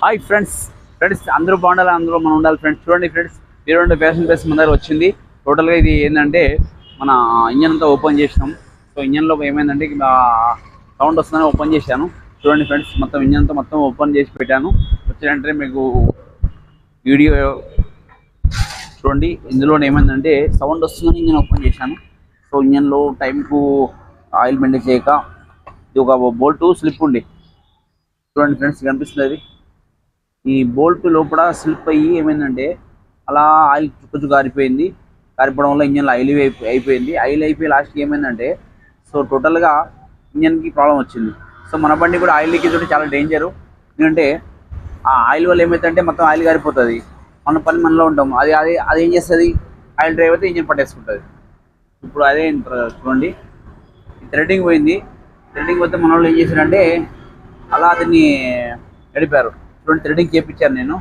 Hi friends అందరూ బాగుండాలి, అందులో మనం ఉండాలి ఫ్రెండ్స్. చూడండి ఫ్రెండ్స్, ఈ ఫ్యాషన్ బేస్ మన దగ్గర వచ్చింది. టోటల్గా ఇది ఏంటంటే మన ఇంజన్ అంతా ఓపెన్ చేసినాం. సో ఇంజన్లో ఏమైందంటే సౌండ్ వస్తుందని ఓపెన్ చేశాను. చూడండి ఫ్రెండ్స్, మొత్తం ఇంజన్ అంతా మొత్తం ఓపెన్ చేసి పెట్టాను. వచ్చినంటే మీకు వీడియో చూడండి. ఇందులో ఏమైందంటే సౌండ్ వస్తుందని ఇంజన్ ఓపెన్ చేశాను. సో ఇంజన్లో టైంకు ఆయిల్ మెయింటైన్ చేయక ఇది ఒక బోల్ట్ స్లిప్ ఉండి చూడండి ఫ్రెండ్స్, కనిపిస్తుంది. ఈ బోల్ట్ లోపల స్లిప్ అయ్యి ఏమైందంటే అలా ఆయిల్ చుక్క కారిపోయింది. కారిపోవడం వల్ల ఇంజన్లో ఆయిల్ అయిపోయింది. ఆయిల్ అయిపోయి లాస్ట్కి ఏమైందంటే సో టోటల్గా ఇంజన్కి ప్రాబ్లం వచ్చింది. సో మన బండి కూడా ఆయిల్ లీకేజ్ ఉంటే చాలా డేంజరు. ఎందుకంటే ఆ ఆయిల్ వల్ల ఏమైతుందంటే మొత్తం ఆయిల్ కారిపోతుంది. మన పని మనలో ఉంటాం. అది అది అది ఏం చేస్తుంది, ఆయిల్ డ్రైవ్ అయితే ఇంజన్ పట్టేసుకుంటుంది. ఇప్పుడు అదే చూడండి, థ్రెడ్డింగ్ పోయింది. థ్రెడ్డింగ్ పోతే మన వాళ్ళు ఏం చేశారంటే అలా దీన్ని నడిపారు. చూడండి, థ్రెడ్డింగ్ చేయించాను నేను,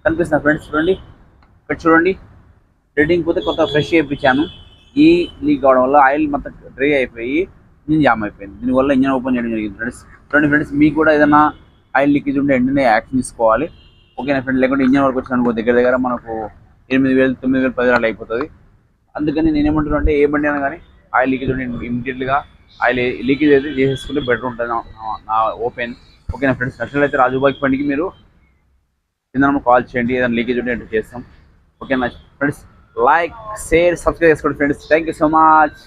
కనిపిస్తున్నా ఫ్రెండ్స్. చూడండి ఇక్కడ చూడండి, థ్రెడ్డింగ్ పోతే కొత్త ఫ్రెష్ చేయించాను. ఈ లీక్ కావడం వల్ల ఆయిల్ మొత్తం డ్రై అయిపోయి ఇంజిన్ జామ్ అయిపోయింది. దీనివల్ల ఇంజన్ ఓపెన్ చేయడం జరిగింది ఫ్రెండ్స్. చూడండి ఫ్రెండ్స్, మీకు కూడా ఏదైనా ఆయిల్ లీకేజ్ ఉంటే వెంటనే యాక్షన్ తీసుకోవాలి, ఓకేనా ఫ్రెండ్. లేకుంటే ఇంజన్ వరకు వచ్చిన దగ్గర మనకు 8,000, 9,000, 10,000 అయిపోతుంది. అందుకని నేనేమంటున్నా అంటే ఏ బండి అయినా కానీ ఆయిల్ లీకేజ్ ఉంటే ఇమీడియట్గా ఆయిల్ లీకేజ్ అయితే చేసేసుకుంటే బెటర్ ఉంటుంది నా ఓపెన్, ఓకేనా ఫ్రెండ్స్. నచ్చినట్లయితే రాజుబాకి బండికి మీరు కింద కాల్ చేయండి, ఏదైనా లీకేజ్ ఉంటే ఎంటర్ చేస్తాం, ఓకేనా ఫ్రెండ్స్. లైక్, షేర్, సబ్స్క్రైబ్ చేసుకోండి friends. Thank you so much.